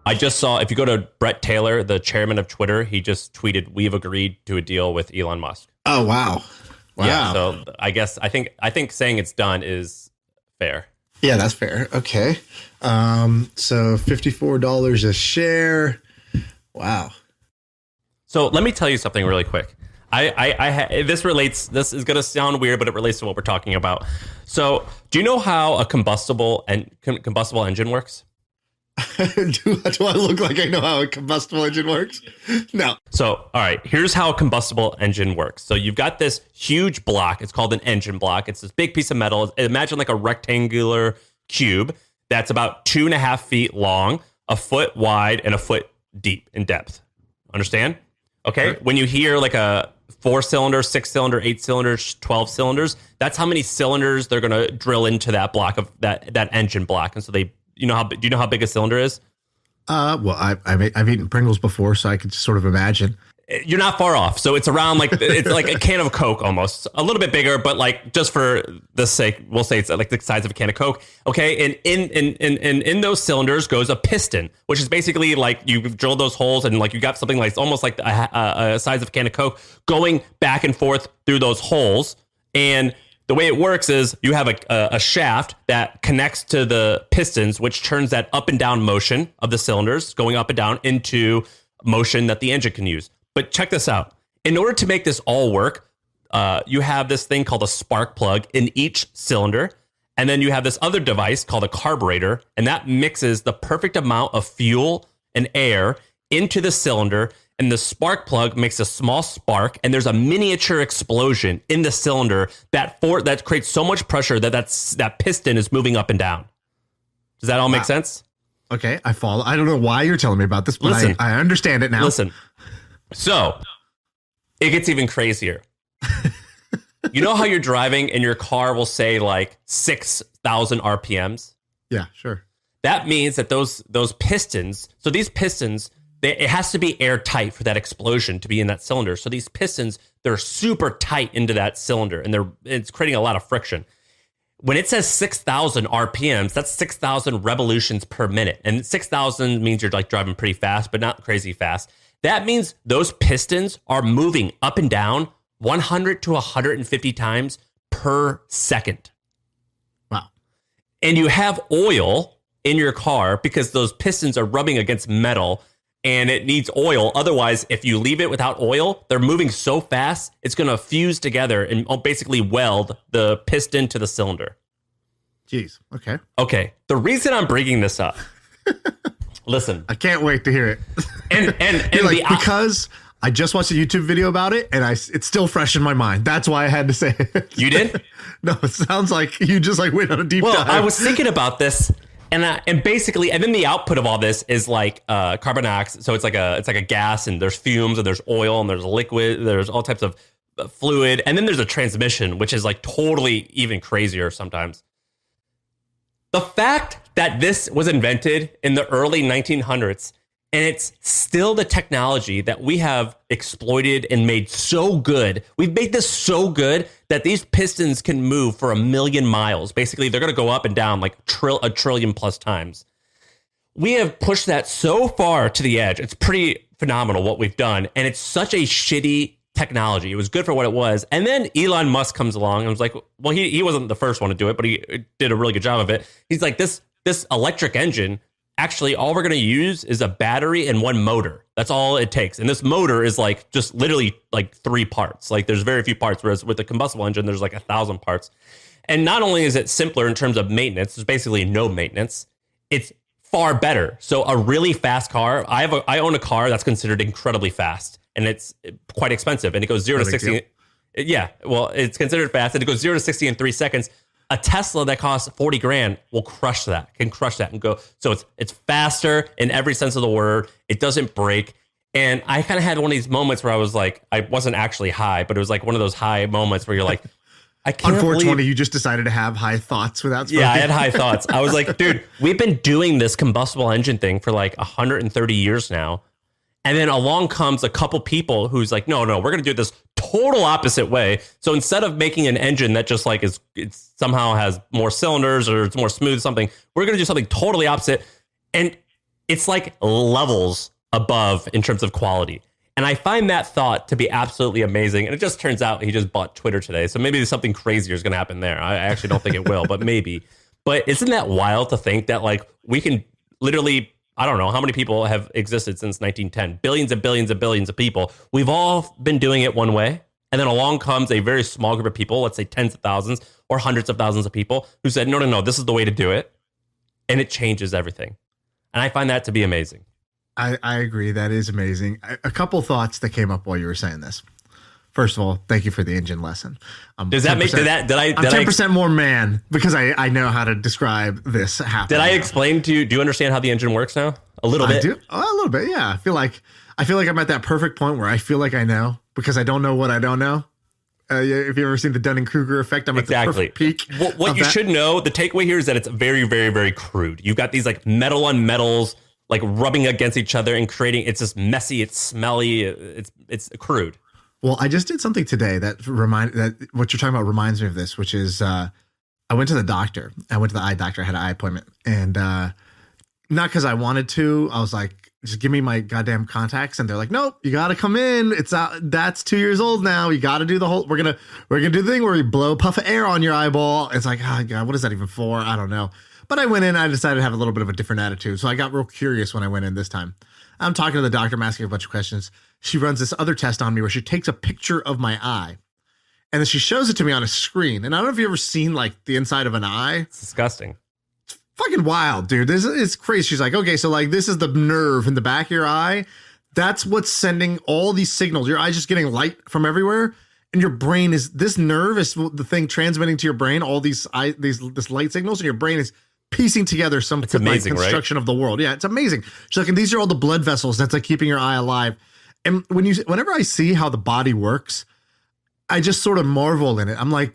I just saw, if you go to Brett Taylor, the chairman of Twitter, he just tweeted, "We've agreed to a deal with Elon Musk." Oh, wow. Yeah, so I think saying it's done is fair. Yeah, that's fair. Okay. So $54 a share. Wow. So let me tell you something really quick. This is going to sound weird, but it relates to what we're talking about. So do you know how a combustible engine works? do I look like I know how a combustible engine works? No. So, all right, here's how a combustible engine works. So you've got this huge block. It's called an engine block. It's this big piece of metal. Imagine like a rectangular cube that's about 2.5 feet long, a foot wide, and a foot deep in depth. Understand? Okay. Sure. When you hear like a 4-cylinder, 6-cylinder, 8 cylinders, 12 cylinders, that's how many cylinders they're going to drill into that block of that engine block. And so do you know how big a cylinder is? Well, I've eaten Pringles before, so I could just sort of imagine. You're not far off. So it's around it's like a can of Coke almost, a little bit bigger, but like just for the sake, we'll say it's like the size of a can of Coke. Okay. And in those cylinders goes a piston, which is basically like you've drilled those holes and like you got something like almost like a size of a can of Coke going back and forth through those holes. And the way it works is you have a shaft that connects to the pistons, which turns that up and down motion of the cylinders going up and down into motion that the engine can use. But check this out. In order to make this all work, you have this thing called a spark plug in each cylinder. And then you have this other device called a carburetor. And that mixes the perfect amount of fuel and air into the cylinder. And the spark plug makes a small spark. And there's a miniature explosion in the cylinder that creates so much pressure that piston is moving up and down. Does that all make sense? Okay, I follow. I don't know why you're telling me about this, but I understand it now. Listen. So it gets even crazier. You know how you're driving and your car will say like 6,000 RPMs? Yeah, sure. That means that those pistons, so these pistons, it has to be airtight for that explosion to be in that cylinder. So these pistons, they're super tight into that cylinder and it's creating a lot of friction. When it says 6,000 RPMs, that's 6,000 revolutions per minute. And 6,000 means you're like driving pretty fast, but not crazy fast. That means those pistons are moving up and down 100 to 150 times per second. Wow. And you have oil in your car because those pistons are rubbing against metal and it needs oil. Otherwise, if you leave it without oil, they're moving so fast, it's going to fuse together and basically weld the piston to the cylinder. Jeez. Okay. Okay. The reason I'm bringing this up, listen. I can't wait to hear it. And like, because I just watched a YouTube video about it and it's still fresh in my mind. That's why I had to say it. You did? No, it sounds like you just like went on a deep dive. Well, I was thinking about this. And basically, and then the output of all this is like carbon dioxide. So it's like a gas, and there's fumes, and there's oil, and there's liquid, there's all types of fluid, and then there's a transmission, which is like totally even crazier sometimes. The fact that this was invented in the early 1900s, and it's still the technology that we have exploited and made so good. We've made this so good that these pistons can move for 1,000,000 miles. Basically, they're going to go up and down like a trillion plus times. We have pushed that so far to the edge. It's pretty phenomenal what we've done. And it's such a shitty technology. It was good for what it was. And then Elon Musk comes along and was like, well, he wasn't the first one to do it, but he did a really good job of it. He's like, this electric engine, actually, all we're going to use is a battery and one motor. That's all it takes. And this motor is like just literally like 3 parts. Like there's very few parts, whereas with the combustible engine, there's like 1,000 parts. And not only is it simpler in terms of maintenance, there's basically no maintenance. It's far better. So a really fast car, I own a car that's considered incredibly fast, and it's quite expensive. And it goes 0 to 60. Yeah, well, it's considered fast, and it goes 0 to 60 in 3 seconds. A Tesla that costs 40 grand will crush that and go. So it's faster in every sense of the word. It doesn't break. And I kind of had one of these moments where I was like, I wasn't actually high, but it was like one of those high moments where you're like, I can't On 420, you just decided to have high thoughts without smoking. Yeah, I had high thoughts. I was like, dude, we've been doing this combustible engine thing for like 130 years now. And then along comes a couple people who's like, no, we're going to do this total opposite way. So instead of making an engine that just like it somehow has more cylinders or it's more smooth something, we're going to do something totally opposite. And it's like levels above in terms of quality. And I find that thought to be absolutely amazing. And it just turns out he just bought Twitter today. So maybe something crazier is going to happen there. I actually don't think it will, but maybe. But isn't that wild to think that like we can literally, I don't know how many people have existed since 1910, billions and billions and billions of people. We've all been doing it one way. And then along comes a very small group of people, let's say tens of thousands or hundreds of thousands of people who said, no, this is the way to do it. And it changes everything. And I find that to be amazing. I agree. That is amazing. A couple thoughts that came up while you were saying this. First of all, thank you for the engine lesson. Does that make that? I'm 10% more man because I know how to describe this happening. Did I explain to you? Do you understand how the engine works now? A little bit. I do. A little bit. Yeah. I feel like I'm at that perfect point where I feel like I know because I don't know what I don't know. If you've ever seen the Dunning-Kruger effect, I'm at the perfect peak. What you should know, the takeaway here is that it's very, very, very crude. You've got these like metal on metals like rubbing against each other and creating, it's just messy, it's smelly, it's crude. Well, I just did something today that what you're talking about reminds me of this, which is I went to the doctor. I went to the eye doctor. I had an eye appointment. And not because I wanted to. I was like, just give me my goddamn contacts. And they're like, nope, you got to come in. It's out. That's 2 years old now. You got to do the whole, we're going to do the thing where we blow a puff of air on your eyeball. It's like, oh God, what is that even for? I don't know. But I went in, I decided to have a little bit of a different attitude. So I got real curious when I went in this time. I'm talking to the doctor, I'm asking a bunch of questions. She runs this other test on me where she takes a picture of my eye and then she shows it to me on a screen. And I don't know if you've ever seen like the inside of an eye. It's disgusting. It's fucking wild, dude. This is crazy. She's like, okay, so like this is the nerve in the back of your eye. That's what's sending all these signals. Your eye's just getting light from everywhere. And your brain is, this nerve is the thing transmitting to your brain, all this light signals, and your brain is piecing together some amazing, construction of the world. Yeah, it's amazing. She's like, and these are all the blood vessels that's like keeping your eye alive. And whenever I see how the body works, I just sort of marvel in it. I'm like,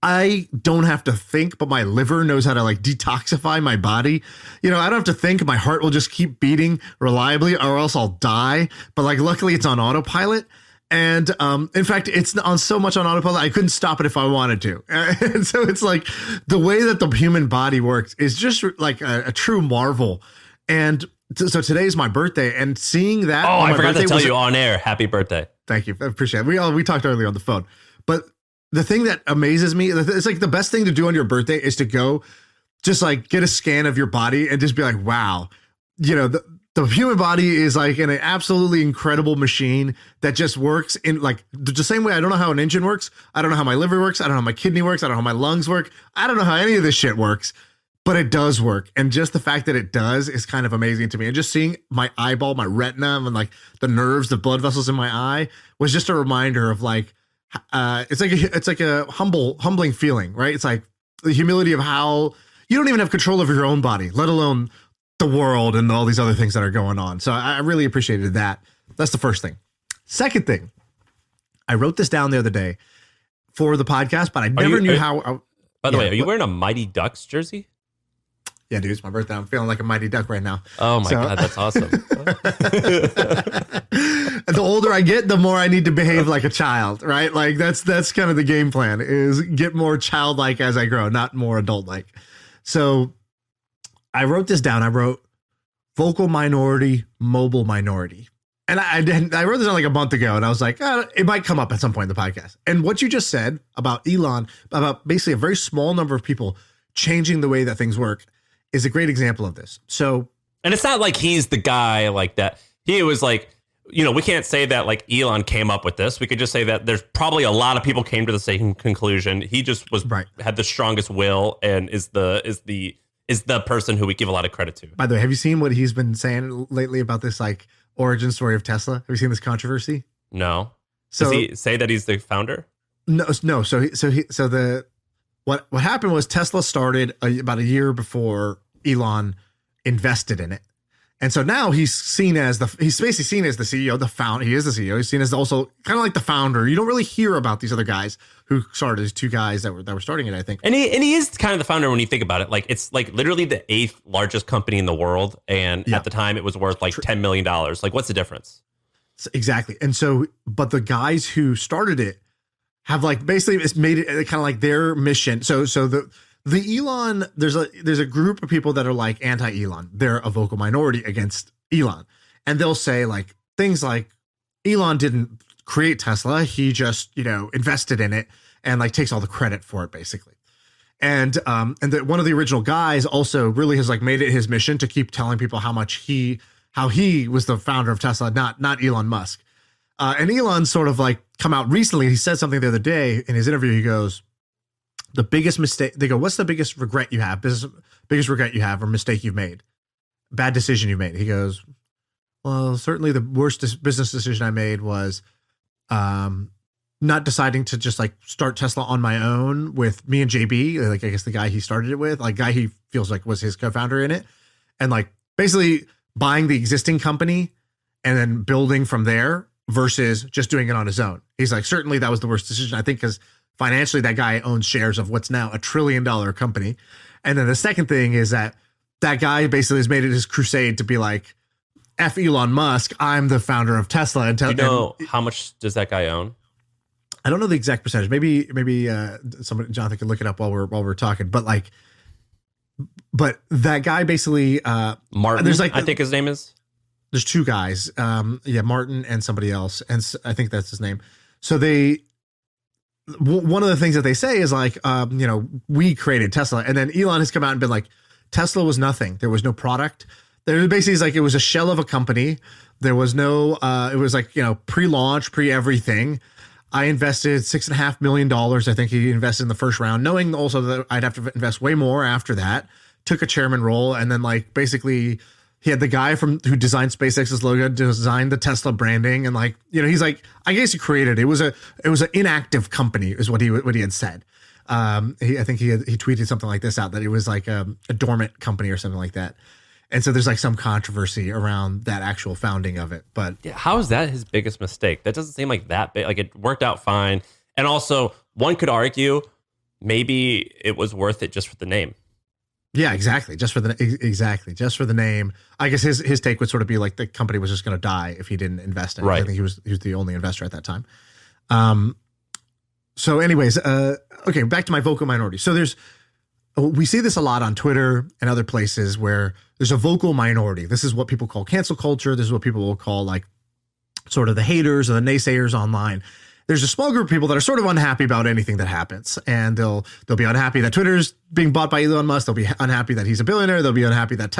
I don't have to think, but my liver knows how to like detoxify my body. You know, I don't have to think. My heart will just keep beating reliably or else I'll die. But like, luckily it's on autopilot. And in fact, it's on so much on autopilot, I couldn't stop it if I wanted to. And so it's like the way that the human body works is just like a true marvel. And so today's my birthday, and seeing that. Oh, I forgot to tell you on air. Happy birthday. Thank you. I appreciate it. We talked earlier on the phone. But the thing that amazes me, it's like the best thing to do on your birthday is to go just like get a scan of your body and just be like, wow, you know, the human body is like an absolutely incredible machine that just works in like the same way. I don't know how an engine works. I don't know how my liver works. I don't know how my kidney works. I don't know how my lungs work. I don't know how any of this shit works, but it does work. And just the fact that it does is kind of amazing to me. And just seeing my eyeball, my retina, and like the nerves, the blood vessels in my eye was just a reminder of like, it's like a humbling feeling, right? It's like the humility of how you don't even have control over your own body, let alone the world and all these other things that are going on. So I really appreciated that. That's the first thing. Second thing, I wrote this down the other day for the podcast, but I never knew how. By the way, are you wearing a Mighty Ducks jersey? Yeah, dude, it's my birthday. I'm feeling like a Mighty Duck right now. Oh my God, that's awesome. The older I get, the more I need to behave like a child, right? Like that's kind of the game plan, is get more childlike as I grow, not more adult-like. So I wrote this down. I wrote vocal minority, mobile minority. And I wrote this down like a month ago, and I was like, it might come up at some point in the podcast. And what you just said about Elon, about basically a very small number of people changing the way that things work, is a great example of this. So, and it's not like he's the guy like that. He was like, you know, we can't say that like Elon came up with this. We could just say that there's probably a lot of people came to the same conclusion. He just was had the strongest will and is the person who we give a lot of credit to. By the way, have you seen what he's been saying lately about this like origin story of Tesla? Have you seen this controversy? No. So, does he say that he's the founder? No. What happened was Tesla started about a year before Elon invested in it. And so now he's basically seen as the CEO, the founder. He is the CEO. He's seen as also kind of like the founder. You don't really hear about these other guys who started, these two guys that were starting it, I think. And he is kind of the founder when you think about it. Like it's like literally the 8th largest company in the world. And at the time it was worth like $10 million. Like what's the difference? Exactly. And so, but the guys who started it have like basically it's made it kind of like their mission. So the the Elon, there's a group of people that are like anti-Elon. They're a vocal minority against Elon. And they'll say like things like Elon didn't create Tesla. He just, invested in it and like takes all the credit for it basically. And that one of the original guys also really has like made it his mission to keep telling people how he was the founder of Tesla, not Elon Musk. And Elon sort of like come out recently. He said something the other day in his interview. He goes, the biggest mistake, they go, what's the biggest regret you have? Biggest regret you have or mistake you've made? Bad decision you made. He goes, well, certainly the worst business decision I made was not deciding to just like start Tesla on my own with me and JB, like I guess the guy he started it with, like guy he feels like was his co-founder in it. And like basically buying the existing company and then building from there versus just doing it on his own. He's like, certainly that was the worst decision, I think, because financially that guy owns shares of what's now $1 trillion company. And then the second thing is that guy basically has made it his crusade to be like, F Elon Musk, I'm the founder of Tesla. And how much does that guy own? I don't know the exact percentage. Maybe somebody, Jonathan, can look it up while we're talking. But that guy basically Martin. There's like I think his name is. There's two guys, Martin and somebody else, and I think that's his name. So one of the things that they say is like, we created Tesla, and then Elon has come out and been like, Tesla was nothing. There was no product. There basically is like it was a shell of a company. There was no. It was like pre-launch, pre-everything. I invested $6.5 million. I think he invested in the first round, knowing also that I'd have to invest way more after that. Took a chairman role, and then like basically he had the guy who designed SpaceX's logo, designed the Tesla branding, and like he's like, I guess he created it. It was an inactive company, is what he had said. I think he tweeted something like this out, that it was like a dormant company or something like that. And so there's like some controversy around that actual founding of it. But yeah, how is that his biggest mistake? That doesn't seem like that big. Like it worked out fine. And also one could argue maybe it was worth it just for the name. Yeah, exactly. Just for the name. I guess his take would sort of be like the company was just going to die if he didn't invest in it. Right. I think he was the only investor at that time. So anyways, okay, back to my vocal minority. So we see this a lot on Twitter and other places where there's a vocal minority. This is what people call cancel culture. This is what people will call like sort of the haters or the naysayers online. There's a small group of people that are sort of unhappy about anything that happens. And they'll be unhappy that Twitter's being bought by Elon Musk. They'll be unhappy that he's a billionaire. They'll be unhappy that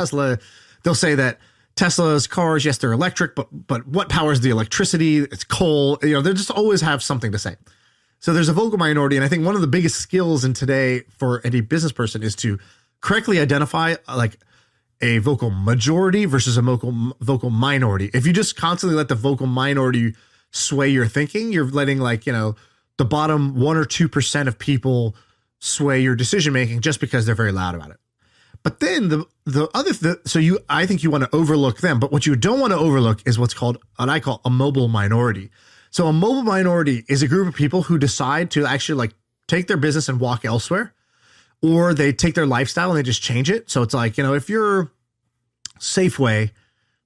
they'll say that Tesla's cars, yes, they're electric, but what powers the electricity? It's coal. They just always have something to say. So there's a vocal minority, and I think one of the biggest skills in today for any business person is to correctly identify like a vocal majority versus a vocal minority. If you just constantly let the vocal minority sway your thinking, you're letting like, the bottom 1 or 2% of people sway your decision making just because they're very loud about it. But then I think you want to overlook them, but what you don't want to overlook is what I call a mobile minority. So a mobile minority is a group of people who decide to actually like take their business and walk elsewhere, or they take their lifestyle and they just change it. So it's like, if you're Safeway,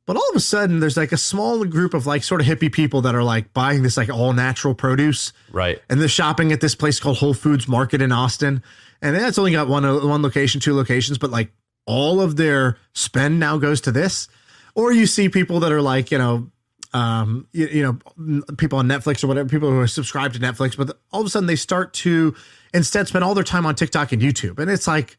but all of a sudden there's like a small group of like sort of hippie people that are like buying this like all natural produce. Right. And they're shopping at this place called Whole Foods Market in Austin. And that's only got one location, 2 locations, but like all of their spend now goes to this. Or you see people that are like, people on Netflix or whatever, people who are subscribed to Netflix, but all of a sudden they start to instead spend all their time on TikTok and YouTube. And it's like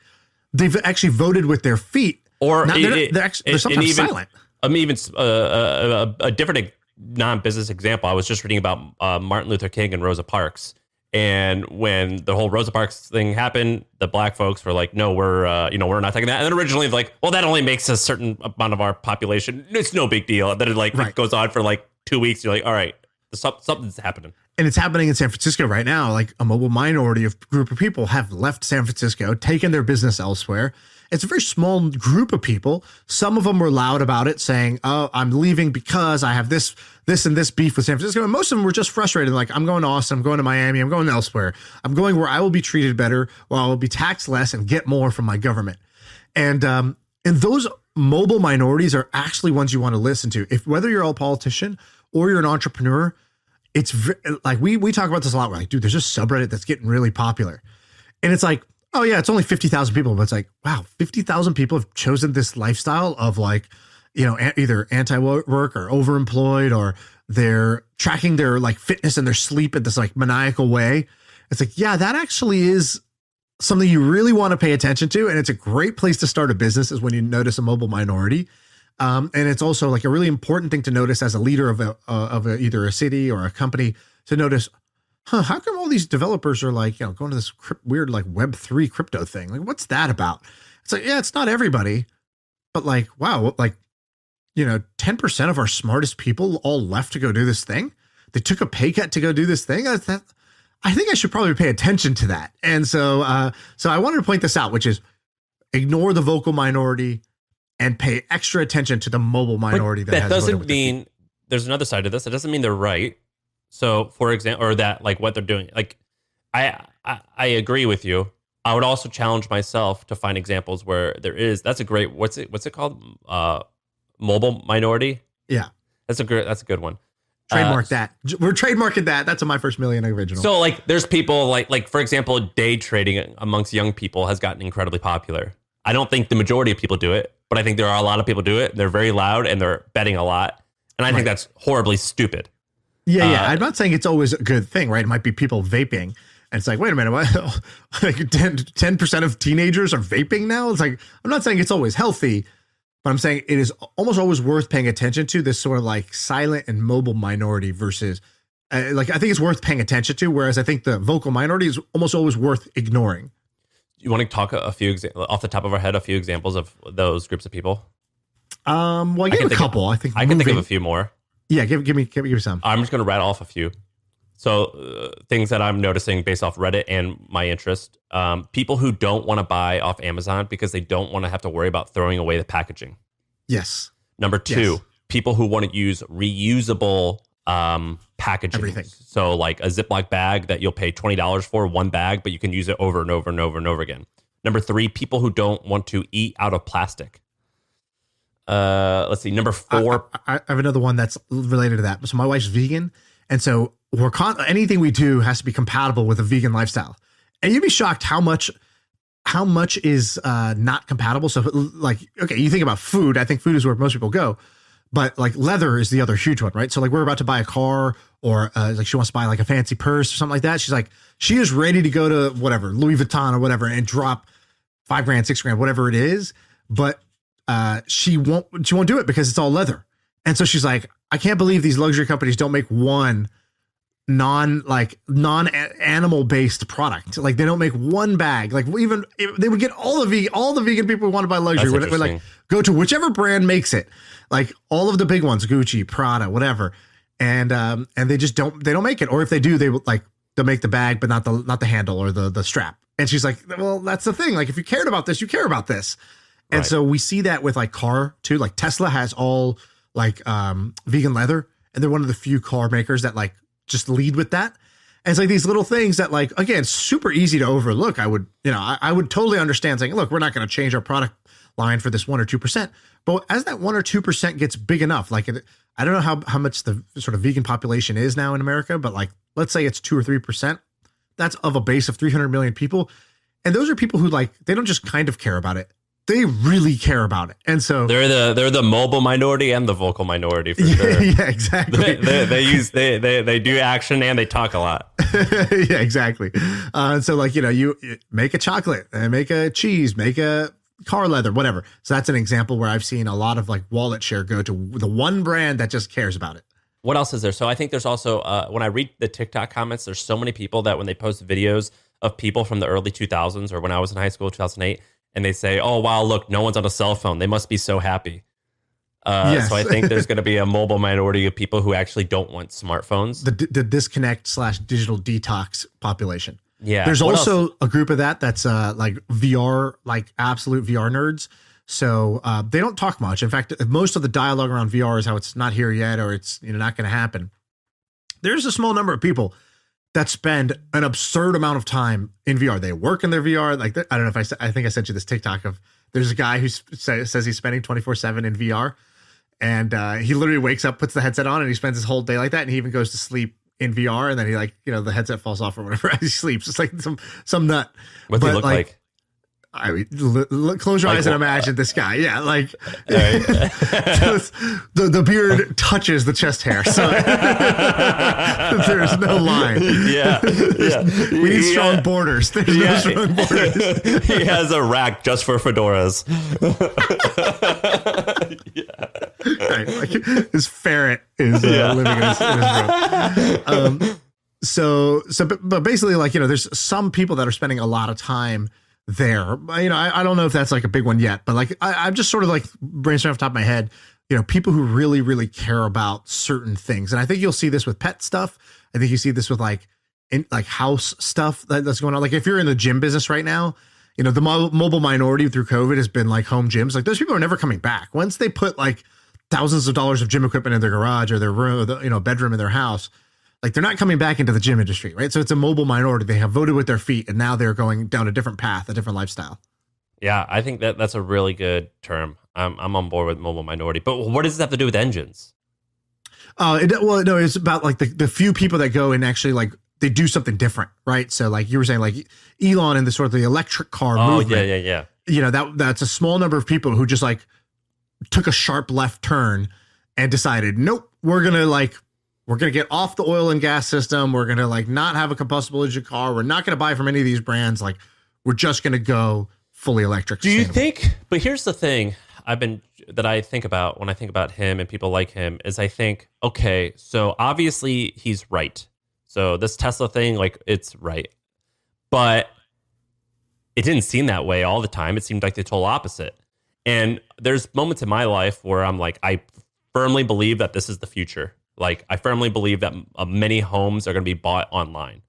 they've actually voted with their feet. Or they're sometimes silent. Even a different non-business example. I was just reading about Martin Luther King and Rosa Parks. And when the whole Rosa Parks thing happened, the black folks were like, no, we're not taking that. And then originally like, well, that only makes a certain amount of our population. It's no big deal. And then it goes on for like 2 weeks. You're like, all right, something's happening. And it's happening in San Francisco right now. Like a mobile minority of group of people have left San Francisco, taken their business elsewhere. It's a very small group of people. Some of them were loud about it, saying, oh, I'm leaving because I have this and this beef with San Francisco. And most of them were just frustrated. Like, I'm going to Austin, I'm going to Miami, I'm going elsewhere. I'm going where I will be treated better, where I will be taxed less and get more from my government. And those mobile minorities are actually ones you want to listen to. Whether you're a politician or you're an entrepreneur, it's like we talk about this a lot. We're like, dude, there's a subreddit that's getting really popular. And it's like, oh yeah, it's only 50,000 people, but it's like, wow, 50,000 people have chosen this lifestyle of like, you know, either anti-work or overemployed, or they're tracking their like fitness and their sleep in this like maniacal way. It's like, yeah, that actually is something you really want to pay attention to. And it's a great place to start a business is when you notice a mobile minority. And it's also like a really important thing to notice as a leader of either a city or a company, to notice, how come all these developers are like, you know, going to this weird like Web3 crypto thing? Like, what's that about? It's like, yeah, it's not everybody, but like, wow, like, you know, 10% of our smartest people all left to go do this thing. They took a pay cut to go do this thing. I think I should probably pay attention to that. And so I wanted to point this out, which is ignore the vocal minority and pay extra attention to the mobile minority. That doesn't mean there's another side to this. It doesn't mean they're right. So for example, or that like what they're doing, like I agree with you. I would also challenge myself to find examples where there is, that's a great, what's it called? Mobile minority. Yeah. That's a good one. Trademark that. We're trademarking that. That's my first million original. So like there's people like for example, day trading amongst young people has gotten incredibly popular. I don't think the majority of people do it, but I think there are a lot of people do it. They're very loud and they're betting a lot. And I think that's horribly stupid. Yeah. I'm not saying it's always a good thing, right? It might be people vaping. And it's like, wait a minute, what? Like 10% of teenagers are vaping now? It's like, I'm not saying it's always healthy, but I'm saying it is almost always worth paying attention to this sort of like silent and mobile minority versus like, I think it's worth paying attention to. Whereas I think the vocal minority is almost always worth ignoring. You want to talk off the top of our head, a few examples of those groups of people? Well, I gave a couple. I think I can think of a few more. Yeah, give me some. I'm just going to rattle off a few. So things that I'm noticing based off Reddit and my interest, people who don't want to buy off Amazon because they don't want to have to worry about throwing away the packaging. Yes. Number two, people who want to use reusable packaging. Everything. So like a Ziploc bag that you'll pay $20 for, one bag, but you can use it over and over and over and over again. Number three, people who don't want to eat out of plastic. Let's see. Number four. I have another one that's related to that. So my wife's vegan. And so anything we do has to be compatible with a vegan lifestyle. And you'd be shocked how much is not compatible. So like, okay, you think about food. I think food is where most people go. But like leather is the other huge one, right? So like we're about to buy a car or like she wants to buy like a fancy purse or something like that. She's like, she is ready to go to whatever, Louis Vuitton or whatever, and drop $5,000, $6,000, whatever it is. But she won't do it because it's all leather. And so she's like, I can't believe these luxury companies don't make one non-animal based product. Like they don't make one bag. Like even they would get all the vegan people who want to buy luxury would like go to whichever brand makes it. Like all of the big ones, Gucci, Prada, whatever. And they just don't make it. Or if they do, they'll make the bag, but not the handle or the strap. And she's like, well, that's the thing. Like if you cared about this, you care about this. And right. So we see that with like car too. Like Tesla has all like vegan leather, and they're one of the few car makers that like just lead with that. And it's like these little things that like, again, super easy to overlook. I would totally understand saying, look, we're not going to change our product line for this 1 or 2%. But as that 1 or 2% gets big enough, like I don't know how much the sort of vegan population is now in America, but like, let's say it's 2 or 3%. That's of a base of 300 million people. And those are people who like, they don't just kind of care about it. They really care about it. And so they're the mobile minority and the vocal minority for sure. Yeah, exactly. they do action and they talk a lot. Yeah, exactly. So like, you make a chocolate and make a cheese, make a car leather, whatever. So that's an example where I've seen a lot of like wallet share go to the one brand that just cares about it. What else is there? So I think there's also, when I read the TikTok comments, there's so many people that when they post videos of people from the early 2000s or when I was in high school, 2008, and they say, oh, wow, look, no one's on a cell phone. They must be so happy. Yes. So I think there's going to be a mobile minority of people who actually don't want smartphones. The disconnect/digital detox population. Yeah. There's also a group of that's like VR, like absolute VR nerds. So they don't talk much. In fact, most of the dialogue around VR is how it's not here yet or it's not going to happen. There's a small number of people that spend an absurd amount of time in VR. They work in their VR. Like, I don't know if I think I sent you this TikTok of there's a guy who says he's spending 24/7 in VR. And he literally wakes up, puts the headset on, and he spends his whole day like that. And he even goes to sleep in VR. And then he the headset falls off or whatever as he sleeps. It's like some nut. What does he look like? I mean, close your eyes and imagine this guy. Yeah, like the beard touches the chest hair, so there's no line. Yeah. We need strong borders. There's no strong borders. He has a rack just for fedoras. Right, like his ferret is living in his room. But basically, like, there's some people that are spending a lot of time there. I don't know if that's like a big one yet, but like I'm just sort of like brainstorming off the top of my head, people who really, really care about certain things. And I think you'll see this with pet stuff. I think you see this with like house stuff that's going on. Like if you're in the gym business right now, the mobile minority through COVID has been like home gyms. Like those people are never coming back. Once they put like thousands of dollars of gym equipment in their garage or their room, or bedroom in their house, like they're not coming back into the gym industry, right? So it's a mobile minority. They have voted with their feet, and now they're going down a different path, a different lifestyle. Yeah, I think that's a really good term. I'm on board with mobile minority. But what does this have to do with engines? It's about like the few people that go and actually like they do something different, right? So like you were saying, like Elon and the sort of the electric car movement. Yeah. That's a small number of people who just like took a sharp left turn and decided, nope, we're gonna get off the oil and gas system. We're gonna like not have a combustible engine car. We're not gonna buy from any of these brands. Like we're just gonna go fully electric. Do you think? But here's the thing that I think about when I think about him and people like him is I think, okay, so obviously he's right. So this Tesla thing, like it's right, but it didn't seem that way all the time. It seemed like the total opposite. And there's moments in my life where I'm like, I firmly believe that this is the future. Like, I firmly believe that many homes are going to be bought online.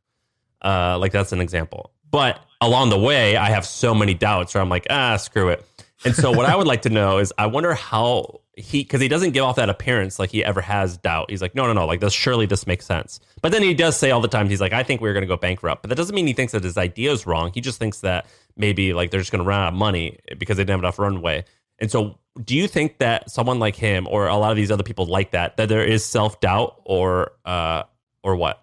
Like, that's an example. But along the way, I have so many doubts where I'm like, screw it. And so what I would like to know is I wonder how because he doesn't give off that appearance like he ever has doubt. He's like, no, like this makes sense. But then he does say all the time, he's like, I think we're going to go bankrupt. But that doesn't mean he thinks that his idea is wrong. He just thinks that maybe like they're just going to run out of money because they didn't have enough runway. And so do you think that someone like him or a lot of these other people like that there is self-doubt or what?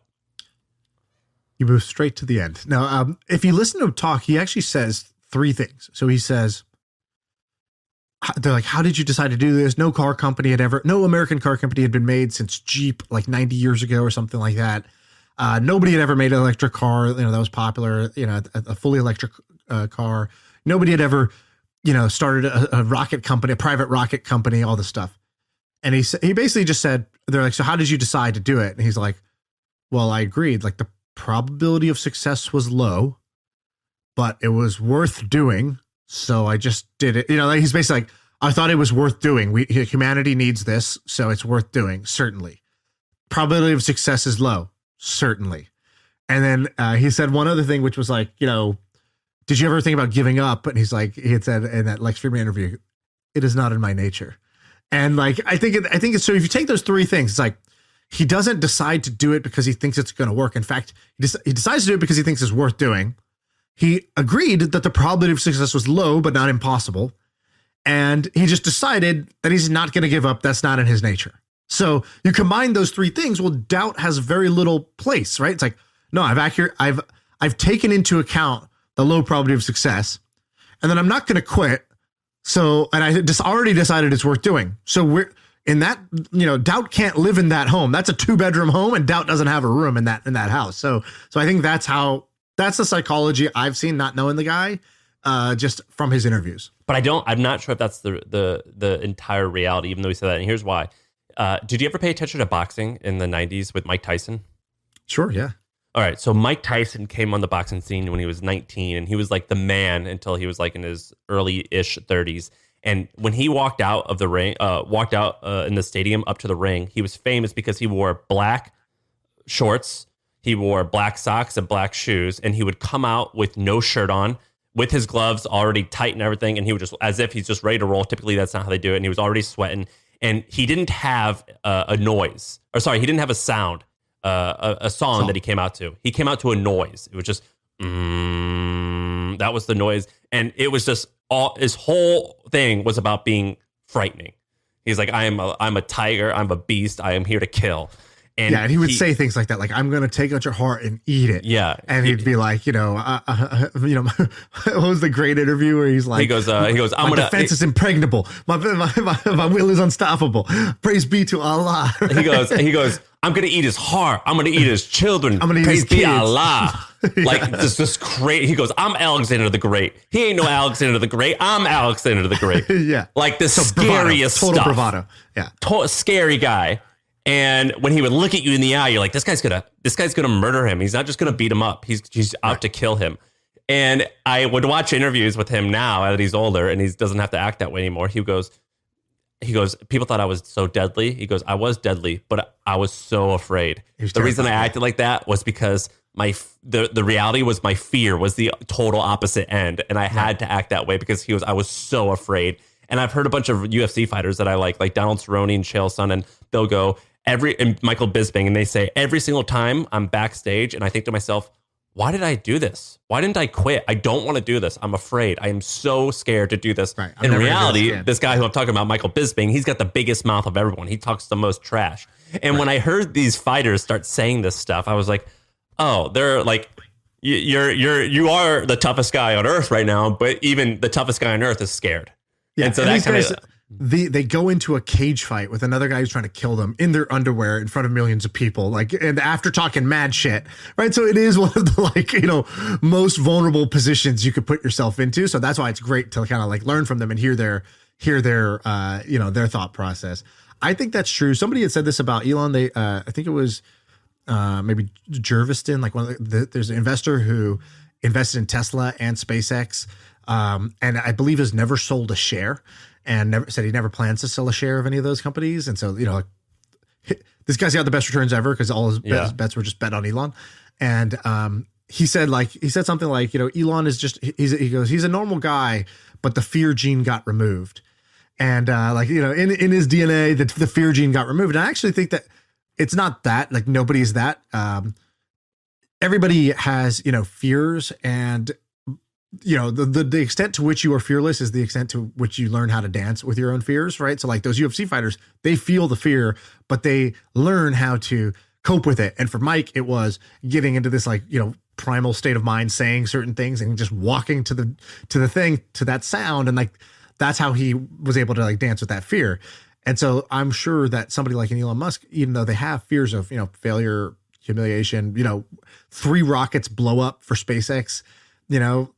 You move straight to the end. Now, if you listen to him talk, he actually says three things. So he says, they're like, how did you decide to do this? No American car company had been made since Jeep like 90 years ago or something like that. Nobody had ever made an electric car, that was popular, a fully electric car. Nobody had ever, started a rocket company, a private rocket company, all this stuff. And he basically just said, they're like, so how did you decide to do it? And he's like, well, I agreed. Like the probability of success was low, but it was worth doing. So I just did it. Like he's basically like, I thought it was worth doing. Humanity needs this, so it's worth doing. Certainly. Probability of success is low. Certainly. And then he said one other thing, which was like, did you ever think about giving up? And he's like, he had said in that Lex Fridman interview, it is not in my nature. And like, I think it's, so if you take those three things, it's like, he doesn't decide to do it because he thinks it's going to work. In fact, he decides to do it because he thinks it's worth doing. He agreed that the probability of success was low, but not impossible. And he just decided that he's not going to give up. That's not in his nature. So you combine those three things. Well, doubt has very little place, right? It's like, no, I've taken into account the low probability of success, and then I'm not going to quit. So, and I just already decided it's worth doing. So we're in that, doubt can't live in that home. That's a 2-bedroom home, and doubt doesn't have a room in that house. So I think that's the psychology I've seen, not knowing the guy, just from his interviews. But I'm not sure if that's the entire reality, even though he said that. And here's why. Did you ever pay attention to boxing in the 90s with Mike Tyson? Sure, yeah. All right, so Mike Tyson came on the boxing scene when he was 19, and he was like the man until he was like in his early-ish 30s. And when he walked out of the ring, in the stadium up to the ring, he was famous because he wore black shorts, he wore black socks and black shoes, and he would come out with no shirt on, with his gloves already tight and everything, and he would just, as if he's just ready to roll. Typically, that's not how they do it, and he was already sweating. And he didn't have he didn't have a sound. A song that he came out to. He came out to a noise. It was just that was the noise, and it was just his whole thing was about being frightening. He's like, I'm a tiger, I'm a beast, I am here to kill. And he would say things like that, like, I'm going to take out your heart and eat it. Yeah. And he'd be like, what was the great interview where he's like, he goes, my defense is impregnable. My will is unstoppable. Praise be to Allah. he goes, I'm going to eat his heart. I'm going to eat his children. I'm going to eat his Praise be kids. Allah. Like this great. He goes, I'm Alexander the Great. He ain't no Alexander the Great. I'm Alexander the Great. Yeah. Like the scariest bravado, total stuff. bravado. Yeah. Scary guy. And when he would look at you in the eye, you're like, this guy's gonna murder him. He's not just gonna beat him up. He's out to kill him. And I would watch interviews with him now that he's older and he doesn't have to act that way anymore. He goes, people thought I was so deadly. He goes, I was deadly, but I was so afraid. The reason I acted like that was because the reality was my fear was the total opposite end. And I had to act that way because I was so afraid. And I've heard a bunch of UFC fighters that I like Donald Cerrone and Chael Sonnen, they'll go and Michael Bisping, and they say every single time I'm backstage and I think to myself, why did I do this? Why didn't I quit? I don't want to do this. I'm afraid. I am so scared to do this. Right. In reality, this guy who I'm talking about, Michael Bisping, he's got the biggest mouth of everyone. He talks the most trash. And when I heard these fighters start saying this stuff, I was like, oh, they're like, you are the toughest guy on earth right now, but even the toughest guy on earth is scared. Yeah. And so and that these kind guys, of they go into a cage fight with another guy who's trying to kill them in their underwear in front of millions of people, and after talking mad shit, right? So it is one of the most vulnerable positions you could put yourself into. So that's why it's great to kind of learn from them and hear their their thought process. I think that's true. Somebody had said this about Elon. I think it was maybe Jerviston, there's an investor who invested in Tesla and SpaceX, and I believe has never sold a share. And said he never plans to sell a share of any of those companies. And so, this guy's got the best returns ever because all his bets were just bet on Elon. And he said something like, Elon is just, he's a normal guy, but the fear gene got removed. And in his DNA, the fear gene got removed. And I actually think that it's not that, nobody's that. Everybody has, fears, and the extent to which you are fearless is the extent to which you learn how to dance with your own fears, right? So those UFC fighters, they feel the fear, but they learn how to cope with it. And for Mike, it was getting into this primal state of mind, saying certain things and just walking to that sound. And that's how he was able to dance with that fear. And so I'm sure that somebody like an Elon Musk, even though they have fears of, failure, humiliation, 3 rockets blow up for SpaceX,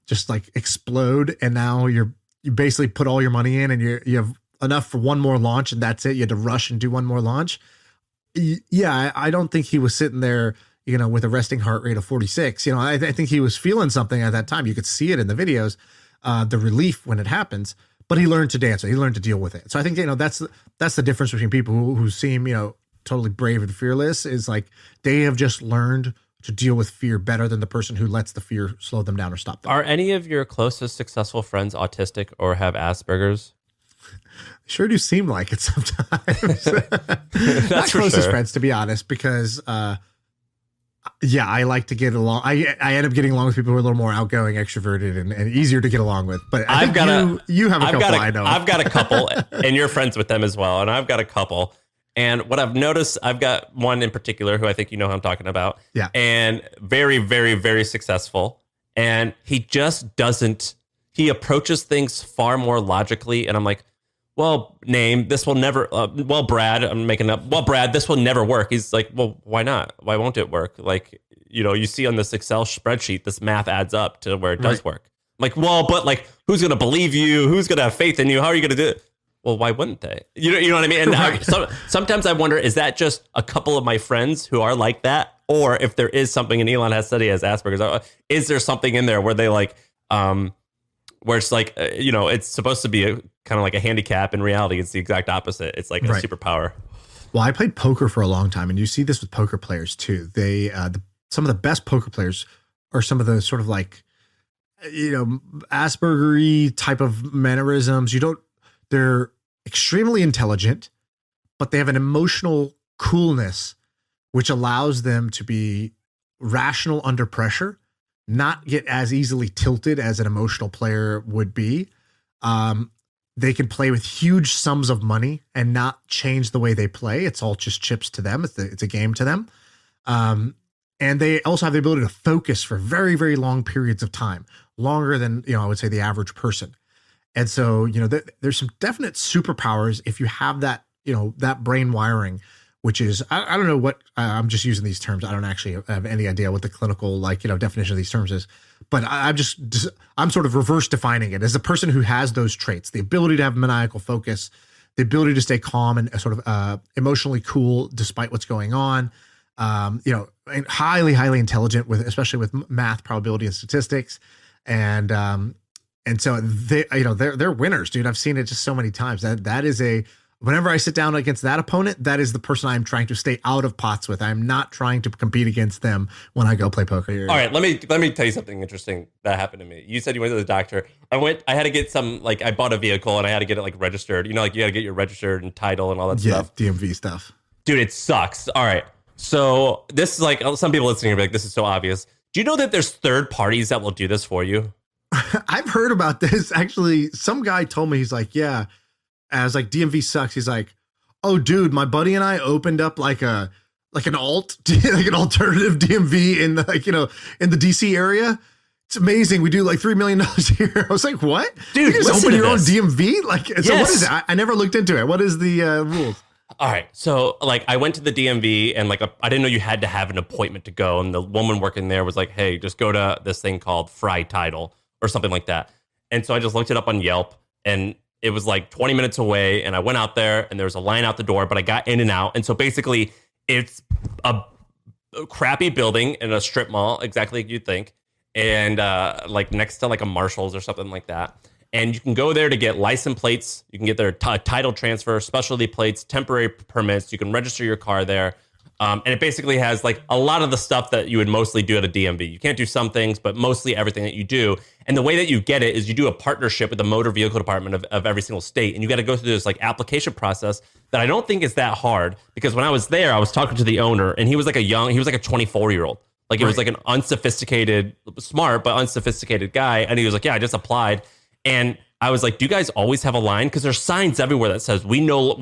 just explode. And now you basically put all your money in and you have enough for one more launch and that's it. You had to rush and do one more launch. Yeah. I don't think he was sitting there, with a resting heart rate of 46. I think he was feeling something at that time. You could see it in the videos, the relief when it happens, but he learned to dance. He learned to deal with it. So I think, that's the difference between people who seem, totally brave and fearless is they have just learned to deal with fear better than the person who lets the fear slow them down or stop them. Are any of your closest successful friends autistic or have Asperger's? Sure do seem like it sometimes. That's Not for closest sure. friends, to be honest, because I like to get along. I end up getting along with people who are a little more outgoing, extroverted, and easier to get along with. But you have a couple. I know. I've got a couple, and you're friends with them as well. And I've got a couple. And what I've noticed, I've got one in particular who I think who I'm talking about. Yeah. And very, very, very successful. And he just doesn't, he approaches things far more logically. And I'm like, well, this will never, Brad, I'm making up, Brad, this will never work. He's like, well, why not? Why won't it work? You see on this Excel spreadsheet, this math adds up to where it does work. I'm like, but who's going to believe you? Who's going to have faith in you? How are you going to do it? Well, why wouldn't they? You know what I mean? And sometimes I wonder, is that just a couple of my friends who are like that? Or if there is something, and Elon has said he has Asperger's, is there something in there where they where it's it's supposed to be a kind of like a handicap. In reality, it's the exact opposite. It's like a superpower. Well, I played poker for a long time, and you see this with poker players too. They, some of the best poker players are some of the sort of Asperger-y type of mannerisms. They're extremely intelligent, but they have an emotional coolness, which allows them to be rational under pressure, not get as easily tilted as an emotional player would be. they can play with huge sums of money and not change the way they play. It's all just chips to them. It's a game to them. And they also have the ability to focus for very, very long periods of time, longer than, I would say the average person. And so, there's some definite superpowers if you have that, that brain wiring, which is, I don't know what, I'm just using these terms. I don't actually have any idea what the clinical, definition of these terms is, but I'm sort of reverse defining it as a person who has those traits, the ability to have maniacal focus, the ability to stay calm and sort of emotionally cool despite what's going on. And highly, highly intelligent especially with math, probability, and statistics. And so they're winners, dude. I've seen it just so many times. That is whenever I sit down against that opponent, that is the person I'm trying to stay out of pots with. I'm not trying to compete against them when I go play poker. All right, let me tell you something interesting that happened to me. You said you went to the doctor. I had to get I bought a vehicle and I had to get it registered. You got to get your registered and title and all that stuff. DMV stuff. Dude, it sucks. All right. So this is some people listening are like, this is so obvious. Do you know that there's third parties that will do this for you? I've heard about this. Actually, some guy told me, he's like, yeah, as DMV sucks. He's like, oh, dude, my buddy and I opened up an an alternative DMV in in the DC area. It's amazing. We do $3 million a year. I was like, what? Dude, you just open your own DMV? Yes. So what is it? I never looked into it. What is the rules? All right. So I went to the DMV and I didn't know you had to have an appointment to go. And the woman working there was like, hey, just go to this thing called Fry Title or something like that. And so I just looked it up on Yelp and it was 20 minutes away. And I went out there and there was a line out the door, but I got in and out. And so basically it's a crappy building in a strip mall, exactly like you'd think. And next to a Marshall's or something like that. And you can go there to get license plates. You can get their title transfer, specialty plates, temporary permits. You can register your car there. And it basically has a lot of the stuff that you would mostly do at a DMV. You can't do some things, but mostly everything that you do. And the way that you get it is you do a partnership with the motor vehicle department of every single state. And you got to go through this application process that I don't think is that hard. Because when I was there, I was talking to the owner and he was a 24-year-old. It was an unsophisticated, smart, but unsophisticated guy. And he was like, yeah, I just applied. And I was like, do you guys always have a line? Because there's signs everywhere that says no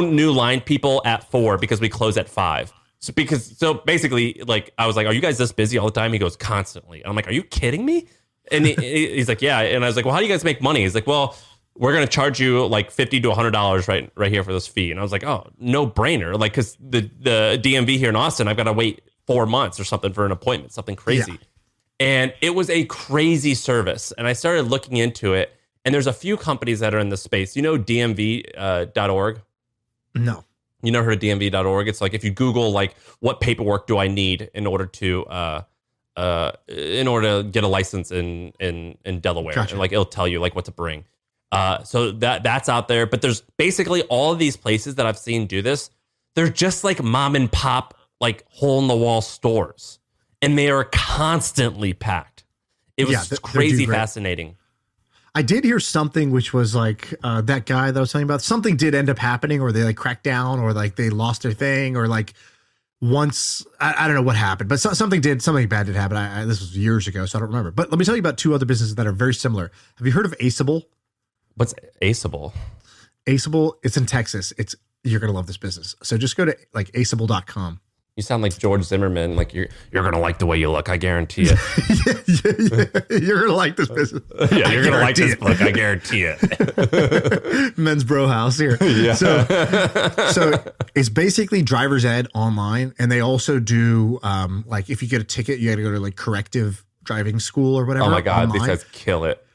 new line people at 4 because we close at 5. So basically, I was like, are you guys this busy all the time? He goes, constantly. And I'm like, are you kidding me? And he's like, yeah. And I was like, well, how do you guys make money? He's like, well, we're going to charge you $50 to $100 right here for this fee. And I was like, oh, no brainer. Because the DMV here in Austin, I've got to wait 4 months or something for an appointment, something crazy. Yeah. And it was a crazy service. And I started looking into it. And there's a few companies that are in the space. You know DMV.org? No. You never heard of DMV.org? It's if you Google, what paperwork do I need in order to get a license in Delaware. Gotcha. And it'll tell you what to bring. So that's out there. But there's basically all of these places that I've seen do this. They're just mom and pop, hole in the wall stores. And they are constantly packed. It was crazy fascinating. I did hear something which was that guy that I was telling you about. Something did end up happening, or they cracked down, or they lost their thing, or once I don't know what happened, but something bad did happen. This was years ago, so I don't remember. But let me tell you about 2 other businesses that are very similar. Have you heard of Aceable? What's Aceable? Aceable, it's in Texas. You're gonna love this business. So just go to aceable.com. You sound like George Zimmerman. You're gonna like the way you look. I guarantee it. yeah. You're gonna like this business. Yeah, you're gonna like this book. I guarantee it. Men's Bro House here. Yeah. So it's basically driver's ed online, and they also do if you get a ticket, you got to go to corrective driving school or whatever. Oh my god, online. These guys kill it.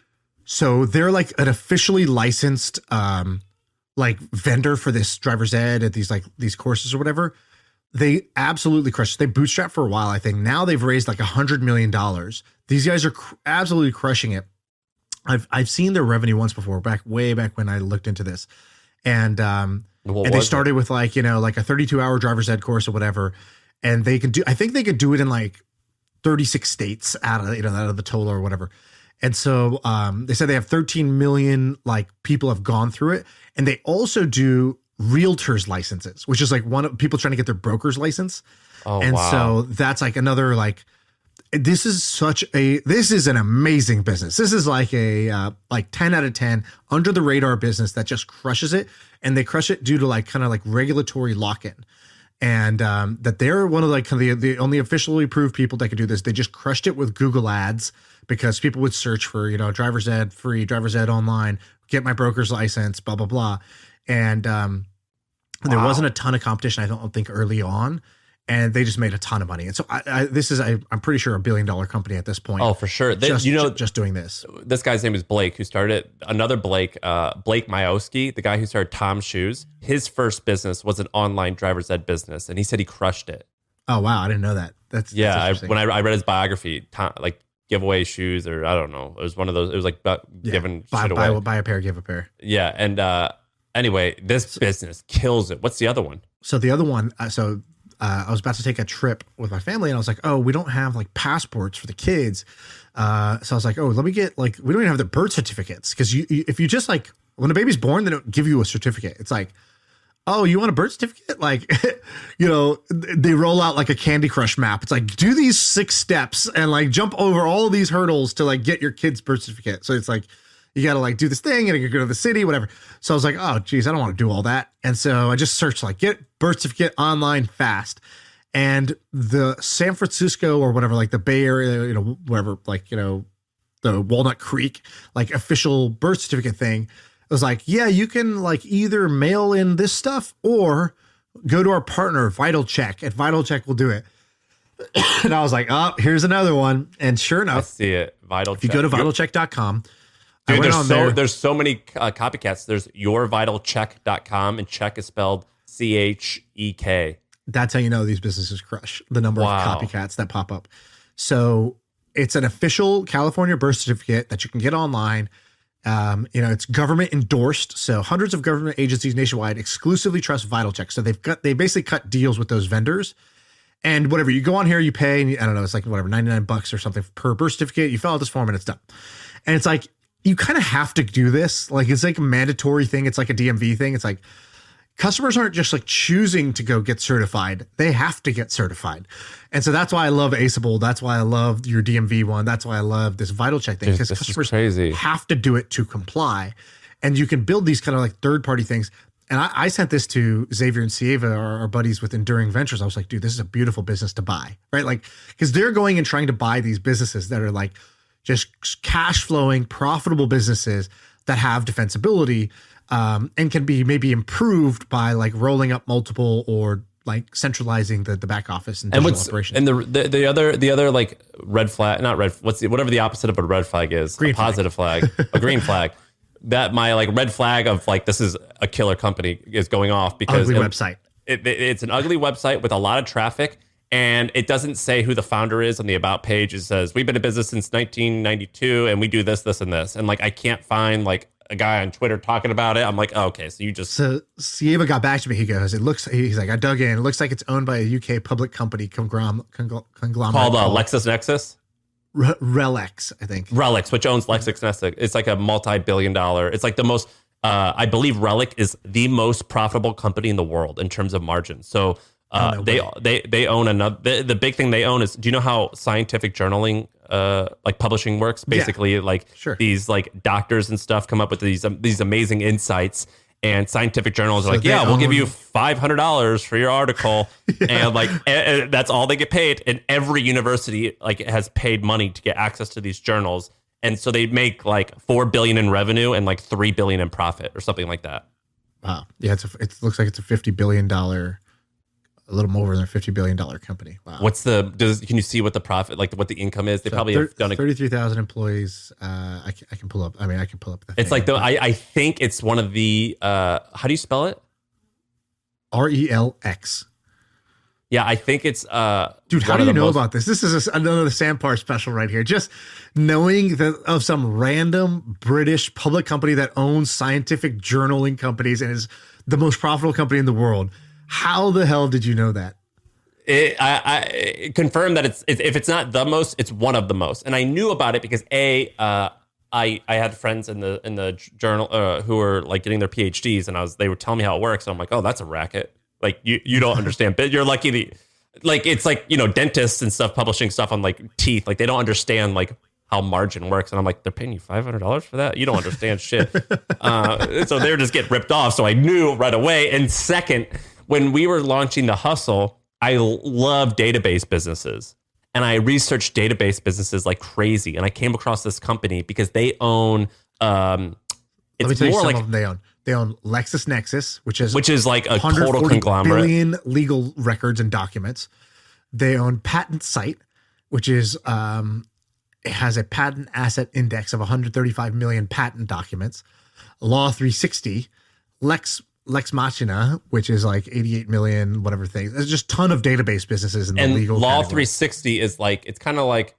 So they're an officially licensed vendor for this driver's ed at these courses or whatever. They absolutely crushed it. They bootstrapped for a while, I think. Now they've raised $100 million. These guys are absolutely crushing it. I've seen their revenue once before, way back when I looked into this. And they started with a 32-hour driver's ed course or whatever. And I think they could do it in 36 states out of the total or whatever. And so they said they have 13 million people have gone through it. And they also do realtors licenses, which is one of people trying to get their broker's license. Oh, and wow. so that's another this is an amazing business. This is like a like 10 out of 10 under the radar business that just crushes it. And they crush it due to like kind of like regulatory lock-in. And that they're one of like kind of the only officially approved people that could do this. They just crushed it with Google ads because people would search for, driver's ed free, driver's ed online, get my broker's license, blah, blah, blah. And there wasn't a ton of competition, I don't think, early on. And they just made a ton of money. And so I'm pretty sure $1 billion company at this point. Oh, for sure. Just doing this. This guy's name is Blake, who started it. Another Blake, Blake Myowski, the guy who started Tom's Shoes. His first business was an online driver's ed business, and he said he crushed it. Oh wow, I didn't know that. That's when I read his biography, like giveaway shoes, or I don't know, it was one of those. It was like giving shit away. Buy a pair, give a pair. Yeah, and anyway, this business kills it. What's the other one? So the other one, I was about to take a trip with my family, and I was like, oh, we don't have like passports for the kids. So I was like, oh, let me get we don't even have the birth certificates. Because if you just like, when a baby's born, they don't give you a certificate. It's like, oh, you want a birth certificate? Like, they roll out like a Candy Crush map. It's like, do these 6 steps and like jump over all of these hurdles to like get your kid's birth certificate. So it's like, you got to like do this thing and you go to the city, whatever. So I was like, oh, geez, I don't want to do all that. And so I just searched like get birth certificate online fast. And the San Francisco or whatever, like the Bay Area, wherever, like, the Walnut Creek, like official birth certificate thing. It was like, yeah, you can like either mail in this stuff or go to our partner, Vitalchek. At Vitalchek, we'll do it. And I was like, oh, here's another one. And sure enough, I see it. Vitalchek. If you go to vitalchek.com, dude, there's so many copycats. There's yourvitalcheck.com, and check is spelled CHEK. That's how you know these businesses crush, the number of copycats that pop up. So it's an official California birth certificate that you can get online. It's government endorsed. So hundreds of government agencies nationwide exclusively trust Vitalchek. So they basically cut deals with those vendors. And whatever, you go on here, you pay, and I don't know, it's like whatever, $99 or something per birth certificate. You fill out this form and it's done. And it's like, you kind of have to do this. Like, it's like a mandatory thing. It's like a DMV thing. It's like customers aren't just like choosing to go get certified. They have to get certified. And so that's why I love Aceable. That's why I love your DMV one. That's why I love this Vitalchek thing, because customers have to do it to comply. And you can build these kind of like third-party things. And I sent this to Xavier and Sieva, our buddies with Enduring Ventures. I was like, dude, this is a beautiful business to buy, right? Like, because they're going and trying to buy these businesses that are like just cash flowing, profitable businesses that have defensibility and can be maybe improved by like rolling up multiple or like centralizing the back office and digital operations. And the other like red flag, not red, whatever the opposite of a red flag is, a positive flag, a green flag. That my like red flag of like, this is a killer company is going off because website. It's an ugly website with a lot of traffic. And it doesn't say who the founder is on the about page. It says, we've been in business since 1992 and we do this, this, and this. And like, I can't find like a guy on Twitter talking about it. I'm like, oh, okay, so you just. So Sieva got back to me. He goes, he's like, I dug in. It looks like it's owned by a UK public company conglomerate. Called LexisNexis? Relx, I think. Relx, which owns LexisNexis. It's like a multi-billion-dollar. It's like the most, I believe Relx is the most profitable company in the world in terms of margins. So, they own another. The big thing they own is, do you know how scientific journaling, like publishing works? Basically, these like doctors and stuff come up with these amazing insights, and scientific journals are like, yeah, we'll give you $500 for your article, and like and that's all they get paid. And every university like has paid money to get access to these journals, and so they make like $4 billion in revenue and like $3 billion in profit or something like that. Wow, yeah, it looks like it's a $50 billion. A little more than a $50 billion company. Wow. Can you see what the profit, like what the income is? They probably have done 33,000 employees. I can pull up. I can pull up. It's like I think it's one of the, how do you spell it? RELX. Yeah, I think it's, dude, how do you know about this? This is another Sampar special right here. Just knowing that of some random British public company that owns scientific journaling companies and is the most profitable company in the world. How the hell did you know that? I confirm that if it's not the most, it's one of the most. And I knew about it because I had friends in the journal who were like getting their PhDs, and they were telling me how it works. And I'm like, oh, that's a racket. Like you don't understand. But you're lucky. like it's like, dentists and stuff publishing stuff on like teeth. Like they don't understand like how margin works. And I'm like, they're paying you $500 for that? You don't understand shit. So they're just getting ripped off. So I knew right away. And second, when we were launching The Hustle, I love database businesses. And I researched database businesses like crazy. And I came across this company because they own, it's more like they own LexisNexis, which is like a total conglomerate. Billion legal records and documents. They own Patent Site, which is it has a patent asset index of 135 million patent documents. Law 360, Lex Machina, which is like 88 million whatever things. There's just a ton of database businesses in the legal Law category. 360 is like, it's kind of like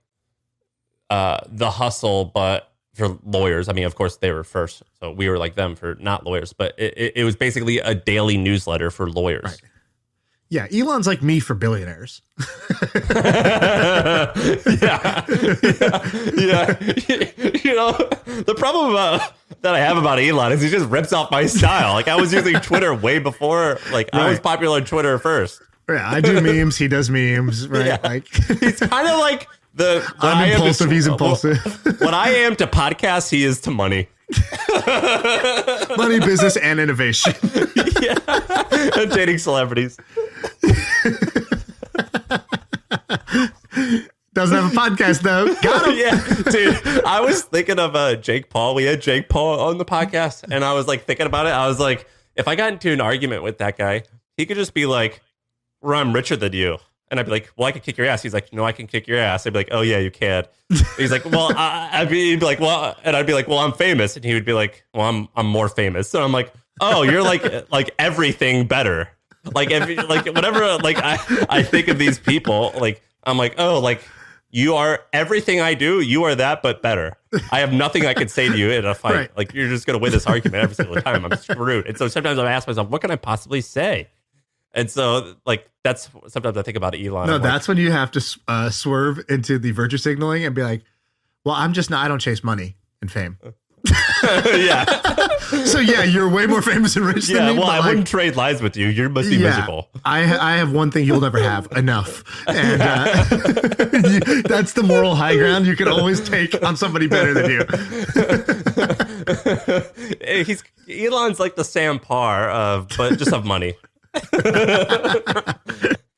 The Hustle, but for lawyers. I mean, of course, they were first, so we were like them for not lawyers, but it was basically a daily newsletter for lawyers. Right. Yeah, Elon's like me for billionaires. Yeah. The problem that I have about Elon is he just rips off my style. Like I was using Twitter way before, like I was popular on Twitter first. Yeah, I do memes, he does memes, right? Yeah. Like he's kind of like I'm impulsive, he's impulsive. What I am to podcasts, he is to money. Money, business, and innovation. Yeah. And dating celebrities. Doesn't have a podcast though. Got him. Yeah, dude. I was thinking of Jake Paul. We had Jake Paul on the podcast, and I was like thinking about it. I was like, if I got into an argument with that guy, he could just be like, "Well, I'm richer than you," and I'd be like, "Well, I can kick your ass." He's like, "No, I can kick your ass." I'd be like, "Oh yeah, you can." He's like, "Well," he'd be like, "Well," and I'd be like, "Well, I'm famous," and he would be like, "Well, I'm more famous." So I'm like, "Oh, you're like everything better." Like whatever, like I think of these people, like I'm like, oh, like you are everything I do, you are that, but better. I have nothing I could say to you in a fight. Right. Like you're just gonna win this argument every single time. I'm screwed. And so sometimes I ask myself, what can I possibly say? And so like that's sometimes I think about Elon. No, that's when you have to swerve into the virtue signaling and be like, well, I don't chase money and fame. Yeah. So yeah, you're way more famous and rich than me. Well, I wouldn't trade lies with you. You must be miserable. I have one thing you'll never have, enough. And that's the moral high ground you can always take on somebody better than you. Elon's like the Sam Parr but just of money.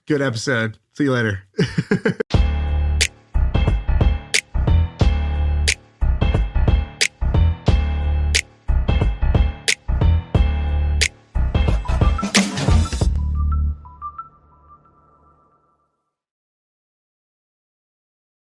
Good episode. See you later.